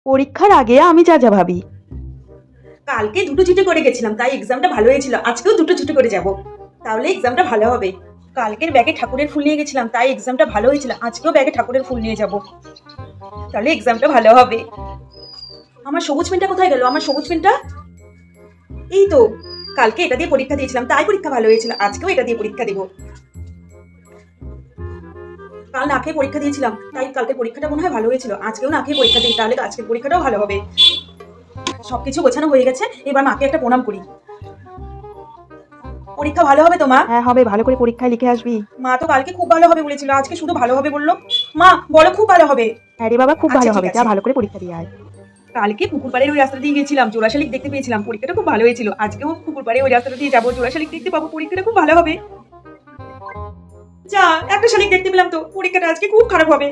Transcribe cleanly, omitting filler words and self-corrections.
পরীক্ষার আগে আমি যা যা ভাবি। কালকে দুটো ছুটি করে গেছিলাম, তাই এক্সামটা ভালো হয়েছিল। আজকেও দুটো ছুটি করে যাব, তাহলে এক্সামটা ভালো হবে। কালকের ব্যাগে ঠাকুরের ফুল নিয়ে গেছিলাম, তাই এক্সামটা ভালো হয়েছিল। আজকেও ব্যাগে ঠাকুরের ফুল নিয়ে যাব, তাহলে এক্সামটা ভালো হবে। আমার সবুজ পেনটা কোথায় গেল? আমার সবুজ পেনটা এই তো। কালকে এটা দিয়ে পরীক্ষা দিয়েছিলাম, তাই পরীক্ষা ভালো হয়েছিল। আজকেও এটা দিয়ে পরীক্ষা দিব। কাল না খেয়ে পরীক্ষা দিয়েছিলাম, তাই কালকের পরীক্ষাটা মনে হয় ভালো হয়েছিল। আজকেও না খেয়ে পরীক্ষা দিই, তাহলে আজকের পরীক্ষাটাও ভালো হবে। সবকিছু গোছানো হয়ে গেছে, এবার মাকে একটা প্রণাম করি। পরীক্ষা ভালো হবে তো মা? হ্যাঁ হবে, ভালো করে পরীক্ষায় লিখে আসবি। মা তো কালকে খুব ভালো হবে বলেছিল, আজকে শুধু ভালো হবে বললো। মা বলো খুব ভালো হবে। হ্যাঁ রে বাবা, খুব আচ্ছা, ভালো ঠিক হবে, আছে। যা ভালো করে পরীক্ষা দিয়ে আয়। কালকে পুকুর পাড়ের ওই রাস্তা দিয়ে গেছিলাম, জোড়া শালিক দেখতে পেয়েছিলাম, পরীক্ষাটা খুব ভালো হয়েছিল। আজকেও পুকুর পাড়ে ওই রাস্তাটা দিয়ে যাবো, জোড়া শালিক দেখতে পাবো, পরীক্ষাটা খুব ভালো হবে। যা, একটা শালিক দেখতে পেলাম তো, পরীক্ষাটা আজকে খুব খারাপ হবে।